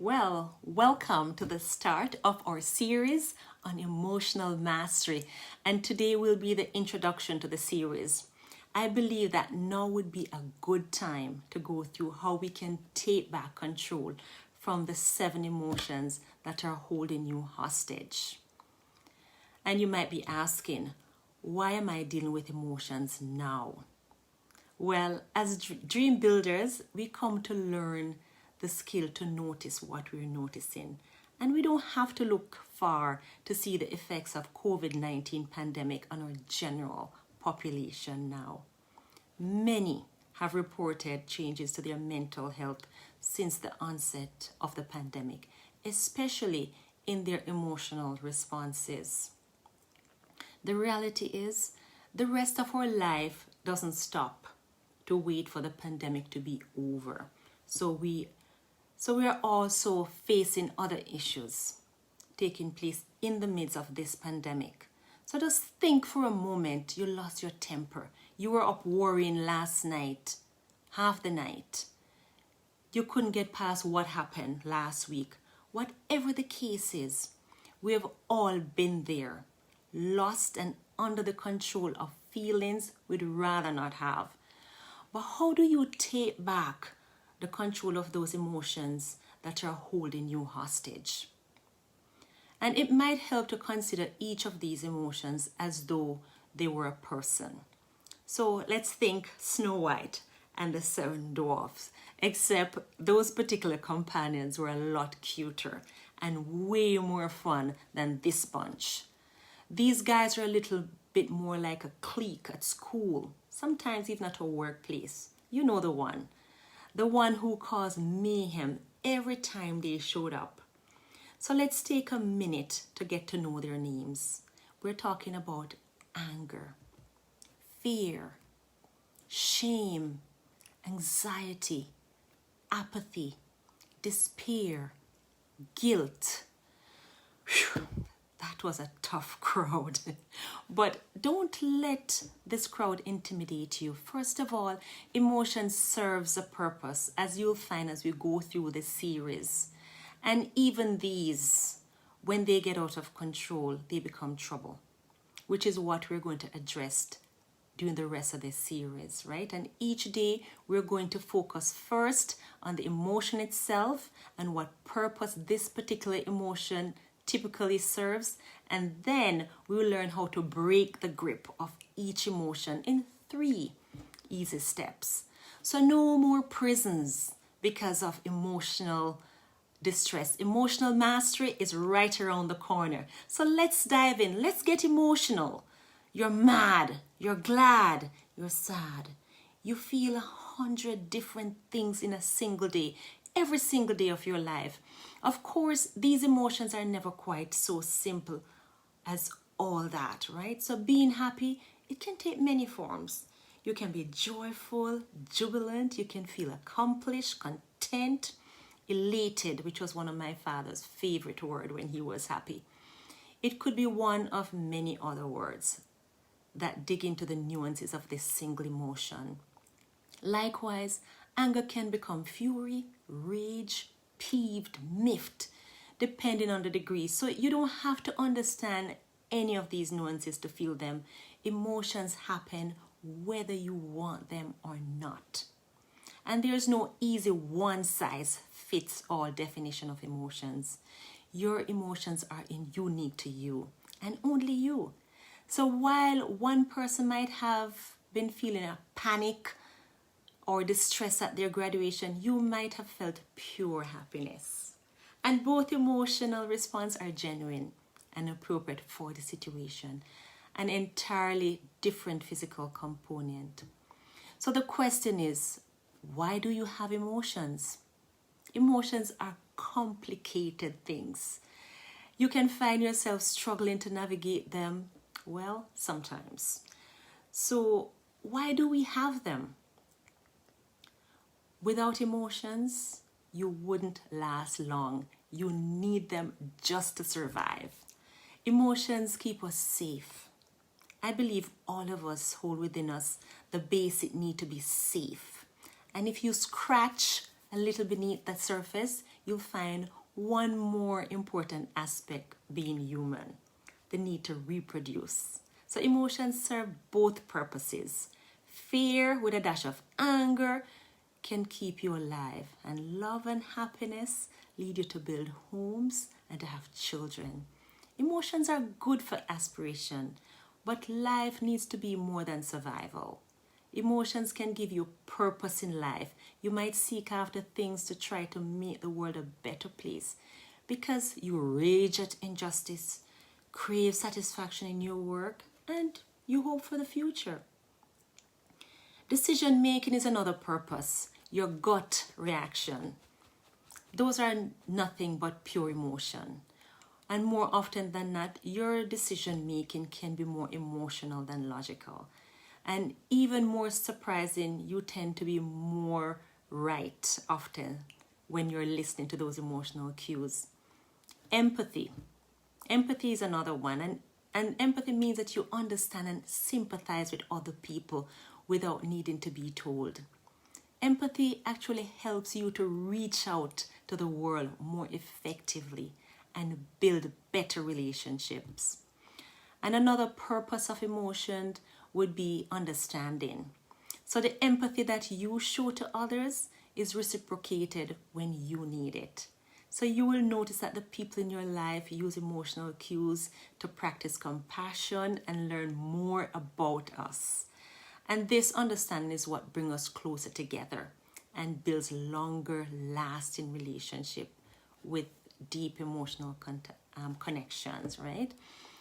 Well, welcome to the start of our series on emotional mastery. And today will be the introduction to the series. I believe that now would be a good time to go through how we can take back control from the 7 emotions that are holding you hostage. And you might be asking, why am I dealing with emotions now? Well, as dream builders, we come to learn the skill to notice what we're noticing. And we don't have to look far to see the effects of COVID-19 pandemic on our general population now. Many have reported changes to their mental health since the onset of the pandemic, especially in their emotional responses. The reality is, the rest of our life doesn't stop to wait for the pandemic to be over. So we are also facing other issues taking place in the midst of this pandemic. So just think for a moment, you lost your temper. You were up worrying last night, half the night. You couldn't get past what happened last week. Whatever the case is, we have all been there, lost and under the control of feelings we'd rather not have. But how do you take back the control of those emotions that are holding you hostage? And it might help to consider each of these emotions as though they were a person. So let's think Snow White and the 7 dwarfs, except those particular companions were a lot cuter and way more fun than this bunch. These guys are a little bit more like a clique at school, sometimes even at a workplace. You know the one who caused mayhem every time they showed up. So let's take a minute to get to know their names. We're talking about anger, fear, shame, anxiety, apathy, despair, guilt. Whew, that was a tough crowd. But don't let this crowd intimidate you. First of all, emotion serves a purpose, as you'll find as we go through this series. And even these, when they get out of control, they become trouble, which is what we're going to address during the rest of this series, right? And each day we're going to focus first on the emotion itself and what purpose this particular emotion typically serves, and then we will learn how to break the grip of each emotion in 3 easy steps. So no more prisons because of emotional distress. Emotional mastery is right around the corner. So let's dive in. Let's get emotional. You're mad, you're glad, you're sad. You feel 100 different things in a single day, every single day of your life. Of course, these emotions are never quite so simple as all that, right? So being happy, it can take many forms. You can be joyful, jubilant, you can feel accomplished, content, elated, which was one of my father's favorite words when he was happy. It could be one of many other words that dig into the nuances of this single emotion. Likewise, anger can become fury, rage, peeved, miffed, depending on the degree. So you don't have to understand any of these nuances to feel them. Emotions happen whether you want them or not. And there's no easy one-size-fits-all definition of emotions. Your emotions are unique to you and only you. So while one person might have been feeling a panic or distress at their graduation, you might have felt pure happiness. And both emotional responses are genuine and appropriate for the situation, an entirely different physical component. So the question is, why do you have emotions? Emotions are complicated things. You can find yourself struggling to navigate them, well, sometimes. So why do we have them? Without emotions, you wouldn't last long. You need them just to survive. Emotions keep us safe. I believe all of us hold within us the basic need to be safe. And if you scratch a little beneath the surface, you'll find one more important aspect being human: the need to reproduce. So emotions serve both purposes. Fear with a dash of anger can keep you alive, and love and happiness lead you to build homes and to have children. Emotions are good for aspiration, but life needs to be more than survival. Emotions can give you purpose in life. You might seek after things to try to make the world a better place because you rage at injustice, crave satisfaction in your work, and you hope for the future. Decision making is another purpose, your gut reaction. Those are nothing but pure emotion. And more often than not, your decision making can be more emotional than logical. And even more surprising, you tend to be more right often when you're listening to those emotional cues. Empathy. Empathy is another one. And empathy means that you understand and sympathize with other people without needing to be told. Empathy actually helps you to reach out to the world more effectively and build better relationships. And another purpose of emotion would be understanding. So the empathy that you show to others is reciprocated when you need it. So you will notice that the people in your life use emotional cues to practice compassion and learn more about us. And this understanding is what brings us closer together and builds longer lasting relationship with deep emotional connections, right?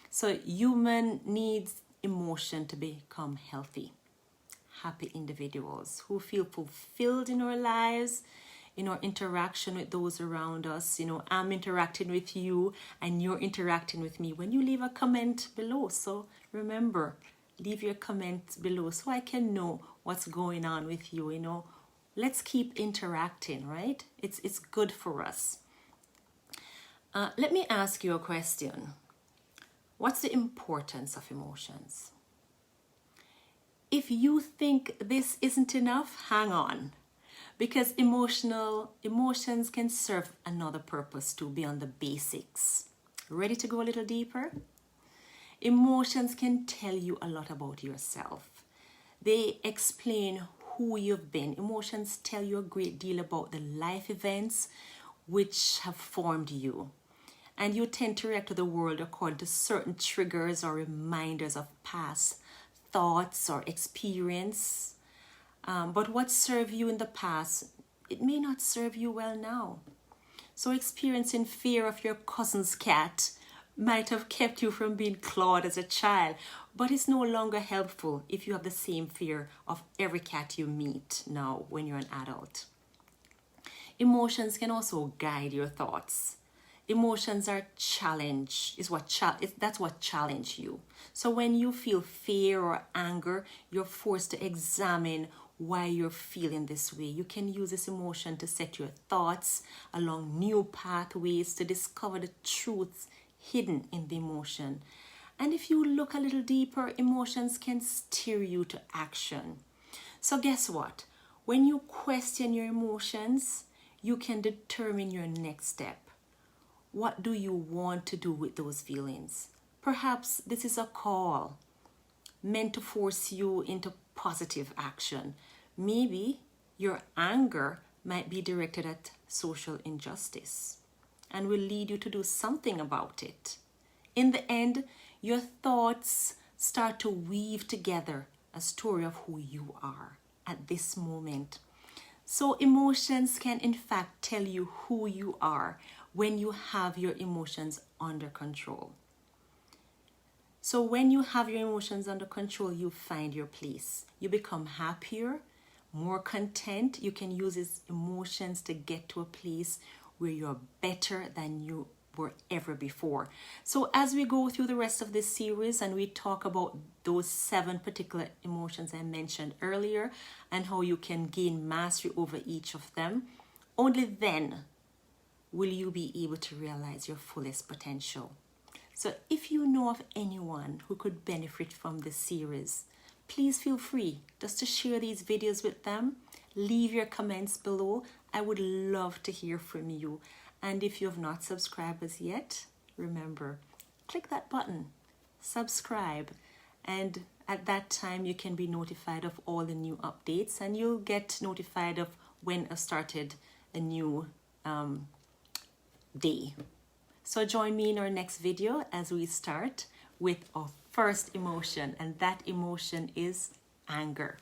So human needs emotion to become healthy, happy individuals who feel fulfilled in our lives, in our interaction with those around us. I'm interacting with you and you're interacting with me when you leave a comment below. So remember, leave your comments below so I can know what's going on with you. Let's keep interacting, right? It's good for us. Let me ask you a question. What's the importance of emotions? If you think this isn't enough, hang on. Because emotions can serve another purpose too beyond the basics. Ready to go a little deeper? Emotions can tell you a lot about yourself. They explain who you've been. Emotions tell you a great deal about the life events which have formed you. And you tend to react to the world according to certain triggers or reminders of past thoughts or experience. But what served you in the past, it may not serve you well now. So experiencing fear of your cousin's cat might have kept you from being clawed as a child, but it's no longer helpful if you have the same fear of every cat you meet now when you're an adult. Emotions can also guide your thoughts. Emotions are that's what challenge you. So when you feel fear or anger, you're forced to examine why you're feeling this way. You can use this emotion to set your thoughts along new pathways to discover the truths hidden in the emotion. And if you look a little deeper, emotions can steer you to action. So guess what? When you question your emotions, you can determine your next step. What do you want to do with those feelings? Perhaps this is a call meant to force you into positive action. Maybe your anger might be directed at social injustice and will lead you to do something about it. In the end, your thoughts start to weave together a story of who you are at this moment. So emotions can in fact tell you who you are when you have your emotions under control. So when you have your emotions under control, you find your place. You become happier, more content. You can use these emotions to get to a place where you're better than you were ever before. So as we go through the rest of this series and we talk about those 7 particular emotions I mentioned earlier and how you can gain mastery over each of them, only then will you be able to realize your fullest potential. So if you know of anyone who could benefit from this series, please feel free just to share these videos with them. Leave your comments below I would love to hear from you. And if you have not subscribed as yet, remember, click that button, subscribe, and at that time you can be notified of all the new updates, and you'll get notified of when I started a new day. So join me in our next video as we start with our first emotion, and that emotion is anger.